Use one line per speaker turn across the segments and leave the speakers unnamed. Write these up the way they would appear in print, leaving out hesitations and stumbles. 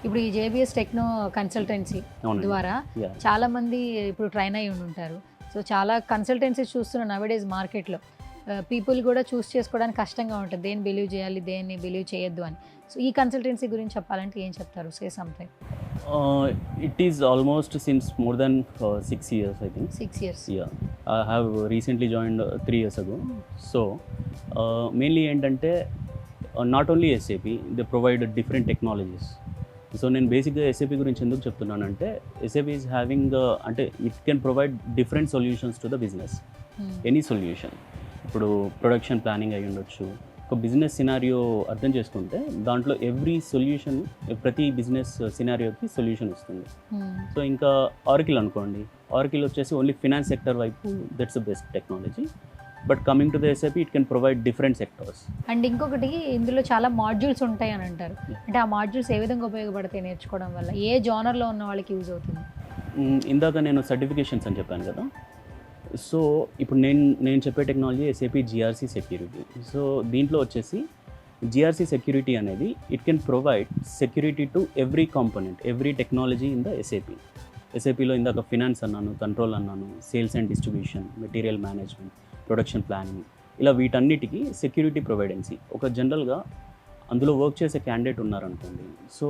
ఇప్పుడు ఈ JBS techno consultancy ద్వారా చాలా మంది ఇప్పుడు ట్రైన్ అయి ఉంటారు. సో చాలా కన్సల్టెన్సీస్ చూస్తున్నాను నవేడేస్ మార్కెట్లో. పీపుల్ కూడా చూస్ చేసుకోవడానికి కష్టంగా ఉంటుంది, దేన్ని బిలీవ్ చేయాలి, దేన్ని బిలీవ్ చేయొద్దు అని. సో ఈ కన్సల్టెన్సీ గురించి చెప్పాలంటే ఏం చెప్తారు? Say something.
It is almost since more than 6 years, I think.
6 years.
Yeah. I have recently joined 3 years ago. So, mainly ఏంటంటే not only SAP, they provide different technologies. So నేను బేసిక్గా SAP గురించి ఎందుకు చెప్తున్నానంటే ఎస్ఏపీ ఈజ్ హ్యావింగ్ అంటే it can provide different solutions to the business. Any solution, ఇప్పుడు production planning అయి ఉండొచ్చు, ఒక బిజినెస్ సినారియో అర్థం చేసుకుంటే దాంట్లో ఎవ్రీ సొల్యూషన్, ప్రతి బిజినెస్ సినారియోకి సొల్యూషన్ ఇస్తుంది. సో ఇంకా ఆరకిల్ అనుకోండి, ఆరకిల్ వచ్చేసి ఓన్లీ ఫినాన్స్ సెక్టర్ వైపు that's the best technology. But coming to the SAP it can provide different sectors.
And ఇంకొకటి, ఇందులో చాలా మాడ్యూల్స్ ఉంటాయి అని అంటారు. అంటే ఆ మాడ్యూల్స్ ఏ విధంగా ఉపయోగపడతాయి నేర్చుకోవడం వల్ల? ఏ జానర్లో ఉన్న వాళ్ళకి యూజ్ అవుతుంది?
ఇందాక నేను సర్టిఫికేషన్స్ అని చెప్పాను కదా. సో ఇప్పుడు నేను చెప్పే technology SAP GRC security. So దీంట్లో వచ్చేసి జిఆర్సీ సెక్యూరిటీ అనేది it can provide security to every component, every technology in the SAP. ఎస్ఏపీలో ఇందాక ఫినాన్స్ అన్నాను, కంట్రోల్ అన్నాను, sales and distribution, material management, production planning, ఇలా వీటన్నిటికీ సెక్యూరిటీ ప్రొవైడెన్సీ. ఒక జనరల్గా అందులో వర్క్ చేసే క్యాండిడేట్ ఉన్నారనుకోండి, సో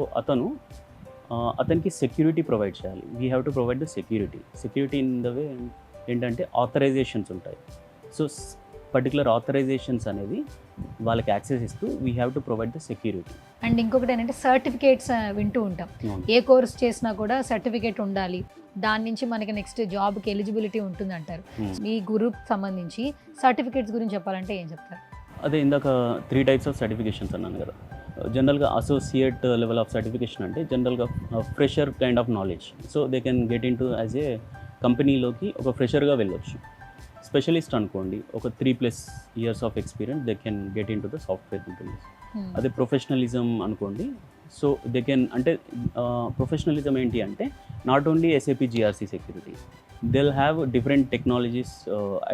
అతనికి సెక్యూరిటీ ప్రొవైడ్ చేయాలి. We have to provide the security in the way ఏంటంటే ఆథరైజేషన్స్ ఉంటాయి. సో పర్టికులర్ ఆథరైజేషన్స్ అనేది వాళ్ళకి యాక్సెస్ ఇస్తూ we have to provide the security.
And ఇంకొకటి ఏంటంటే సర్టిఫికేట్స్ వింటూ ఉంటాం. ఏ కోర్స్ చేసినా కూడా సర్టిఫికేట్ ఉండాలి, దాని నుంచి మనకి నెక్స్ట్ జాబ్కి ఎలిజిబిలిటీ ఉంటుంది అంటారు. మీ గ్రూప్ సంబంధించి సర్టిఫికేట్స్ గురించి చెప్పాలంటే ఏం చెప్తారు?
అదే ఇందాక 3 types ఆఫ్ సర్టిఫికేషన్స్ అన్నాను కదా. జనరల్గా అసోసియేట్ లెవెల్ ఆఫ్ సర్టిఫికేషన్ అంటే జనరల్గా fresher kind of knowledge. So they can get in to as a కంపెనీలోకి ఒక ఫ్రెషర్గా వెళ్ళొచ్చు. స్పెషలిస్ట్ అనుకోండి, ఒక 3+ years of experience they can get in to the software companies. అదే ప్రొఫెషనలిజం అనుకోండి, సో దే కెన్ అంటే ప్రొఫెషనలిజం ఏంటి అంటే not only SAP GRC security, they'll have different technologies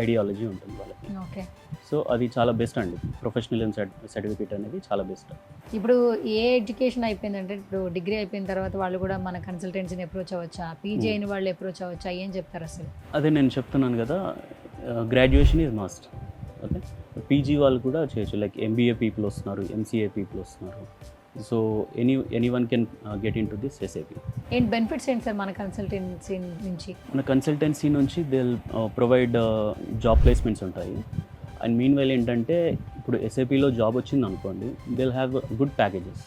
ideology ఉంటుంది వాళ్ళకి.
ఓకే.
సో అది చాలా బెస్ట్ అండి, ప్రొఫెషనలిజం సర్టిఫికేట్ అనేది చాలా బెస్ట్.
ఇప్పుడు ఏ ఎడ్యుకేషన్ అయిపోయిందంటే, ఇప్పుడు డిగ్రీ అయిపోయిన తర్వాత వాళ్ళు కూడా మన కన్సల్టెన్సీని అప్రోచ్ అవ్వచ్చా? పీజీ అయిన వాళ్ళు అప్రోచ్ అవ్వచ్చా? ఏం చెప్తారు అసలు?
అదే నేను చెప్తున్నాను కదా, graduation is must. Okay, PG వాళ్ళు కూడా చేయొచ్చు. లైక్ ఎంబీఏ పీపుల్ వస్తున్నారు, ఎంసీఏ పీపుల్ వస్తున్నారు. So any one can get in to this SAP.
ఏంటి బెనిఫిట్స్ ఏంటి సార్ మన కన్సల్టెన్సీ నుంచి?
మన కన్సల్టెన్సీ నుంచి దే ప్రొవైడ్ జాబ్ ప్లేస్మెంట్స్ ఉంటాయి. అండ్ మీన్ వైల్ ఏంటంటే ఇప్పుడు ఎస్ఏపీలో జాబ్ వచ్చింది అనుకోండి, దే హ్యావ్ గుడ్ ప్యాకేజెస్.